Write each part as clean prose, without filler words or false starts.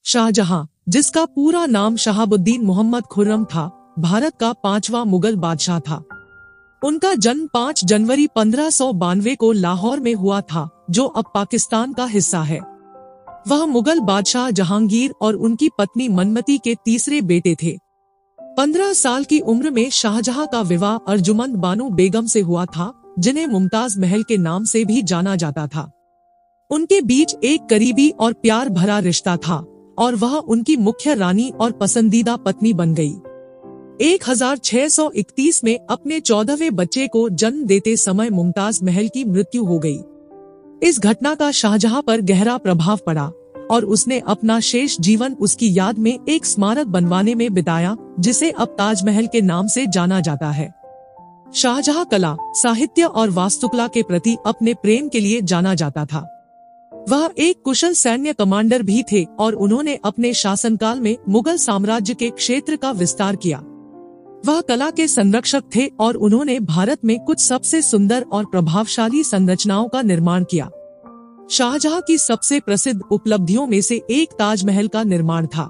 शाहजहां, जिसका पूरा नाम शहाबुद्दीन मोहम्मद खुर्रम था, भारत का 5वां मुगल बादशाह था। उनका जन्म 5 जनवरी 1592 को लाहौर में हुआ था, जो अब पाकिस्तान का हिस्सा है। वह मुगल बादशाह जहांगीर और उनकी पत्नी मनमती के तीसरे बेटे थे। 15 साल की उम्र में शाहजहां का विवाह अर्जुमंद बानो बेगम से हुआ था, जिन्हें मुमताज महल के नाम से भी जाना जाता था। उनके बीच एक करीबी और प्यार भरा रिश्ता था और वह उनकी मुख्य रानी और पसंदीदा पत्नी बन गई। 1631 में अपने 14वें बच्चे को जन्म देते समय मुमताज महल की मृत्यु हो गई। इस घटना का शाहजहां पर गहरा प्रभाव पड़ा और उसने अपना शेष जीवन उसकी याद में एक स्मारक बनवाने में बिताया, जिसे अब ताजमहल के नाम से जाना जाता है। शाहजहां कला, साहित्य और वास्तुकला के प्रति अपने प्रेम के लिए जाना जाता था। वह एक कुशल सैन्य कमांडर भी थे और उन्होंने अपने शासनकाल में मुगल साम्राज्य के क्षेत्र का विस्तार किया। वह कला के संरक्षक थे और उन्होंने भारत में कुछ सबसे सुंदर और प्रभावशाली संरचनाओं का निर्माण किया। शाहजहां की सबसे प्रसिद्ध उपलब्धियों में से एक ताजमहल का निर्माण था।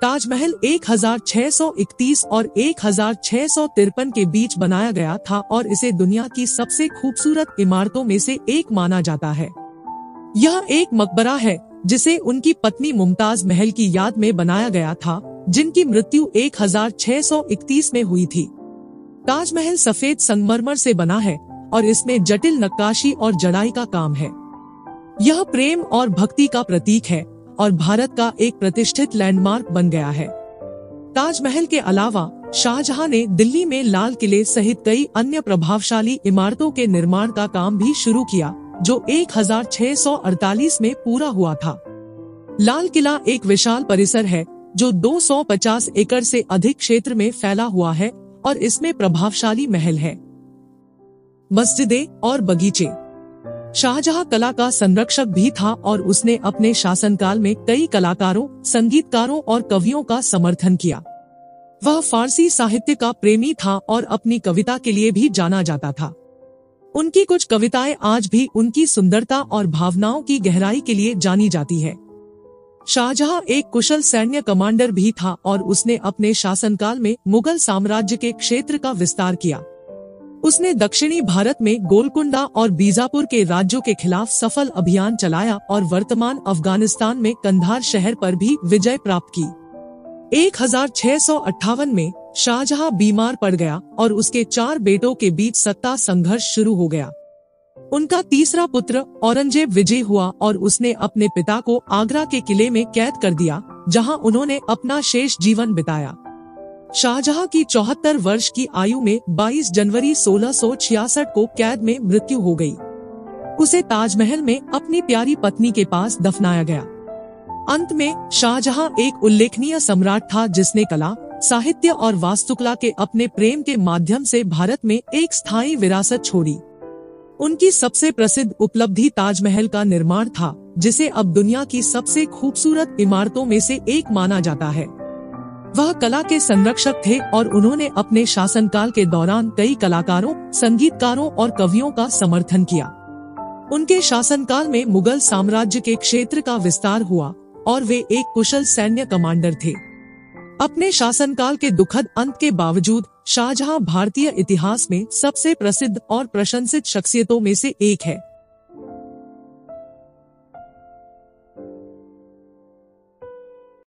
ताजमहल 1631 और 1653 के बीच बनाया गया था और इसे दुनिया की सबसे खूबसूरत इमारतों में से एक माना जाता है। यह एक मकबरा है जिसे उनकी पत्नी मुमताज महल की याद में बनाया गया था, जिनकी मृत्यु 1631 में हुई थी। ताजमहल सफेद संगमरमर से बना है और इसमें जटिल नक्काशी और जड़ाई का काम है। यह प्रेम और भक्ति का प्रतीक है और भारत का एक प्रतिष्ठित लैंडमार्क बन गया है। ताजमहल के अलावा शाहजहां ने दिल्ली में लाल किले सहित कई अन्य प्रभावशाली इमारतों के निर्माण का काम भी शुरू किया, जो 1648 में पूरा हुआ था। लाल किला एक विशाल परिसर है जो 250 एकड़ से अधिक क्षेत्र में फैला हुआ है और इसमें प्रभावशाली महल है, मस्जिदें और बगीचे। शाहजहां कला का संरक्षक भी था और उसने अपने शासनकाल में कई कलाकारों, संगीतकारों और कवियों का समर्थन किया। वह फारसी साहित्य का प्रेमी था और अपनी कविता के लिए भी जाना जाता था। उनकी कुछ कविताएं आज भी उनकी सुंदरता और भावनाओं की गहराई के लिए जानी जाती है। शाहजहां एक कुशल सैन्य कमांडर भी था और उसने अपने शासनकाल में मुगल साम्राज्य के क्षेत्र का विस्तार किया। उसने दक्षिणी भारत में गोलकुंडा और बीजापुर के राज्यों के खिलाफ सफल अभियान चलाया और वर्तमान अफगानिस्तान में कंधार शहर पर भी विजय प्राप्त की। 1658 में शाहजहां बीमार पड़ गया और उसके 4 बेटों के बीच सत्ता संघर्ष शुरू हो गया। उनका तीसरा पुत्र औरंगजेब विजयी हुआ और उसने अपने पिता को आगरा के किले में कैद कर दिया, जहां उन्होंने अपना शेष जीवन बिताया। शाहजहां की 74 वर्ष की आयु में 22 जनवरी 1666 को कैद में मृत्यु हो गई। उसे ताजमहल में अपनी प्यारी पत्नी के पास दफनाया गया। अंत में शाहजहां एक उल्लेखनीय सम्राट था जिसने कला, साहित्य और वास्तुकला के अपने प्रेम के माध्यम से भारत में एक स्थायी विरासत छोड़ी। उनकी सबसे प्रसिद्ध उपलब्धि ताजमहल का निर्माण था, जिसे अब दुनिया की सबसे खूबसूरत इमारतों में से एक माना जाता है। वह कला के संरक्षक थे और उन्होंने अपने शासनकाल के दौरान कई कलाकारों, संगीतकारों और कवियों का समर्थन किया। उनके शासनकाल में मुगल साम्राज्य के क्षेत्र का विस्तार हुआ और वे एक कुशल सैन्य कमांडर थे। अपने शासनकाल के दुखद अंत के बावजूद शाहजहां भारतीय इतिहास में सबसे प्रसिद्ध और प्रशंसित शख्सियतों में से एक है।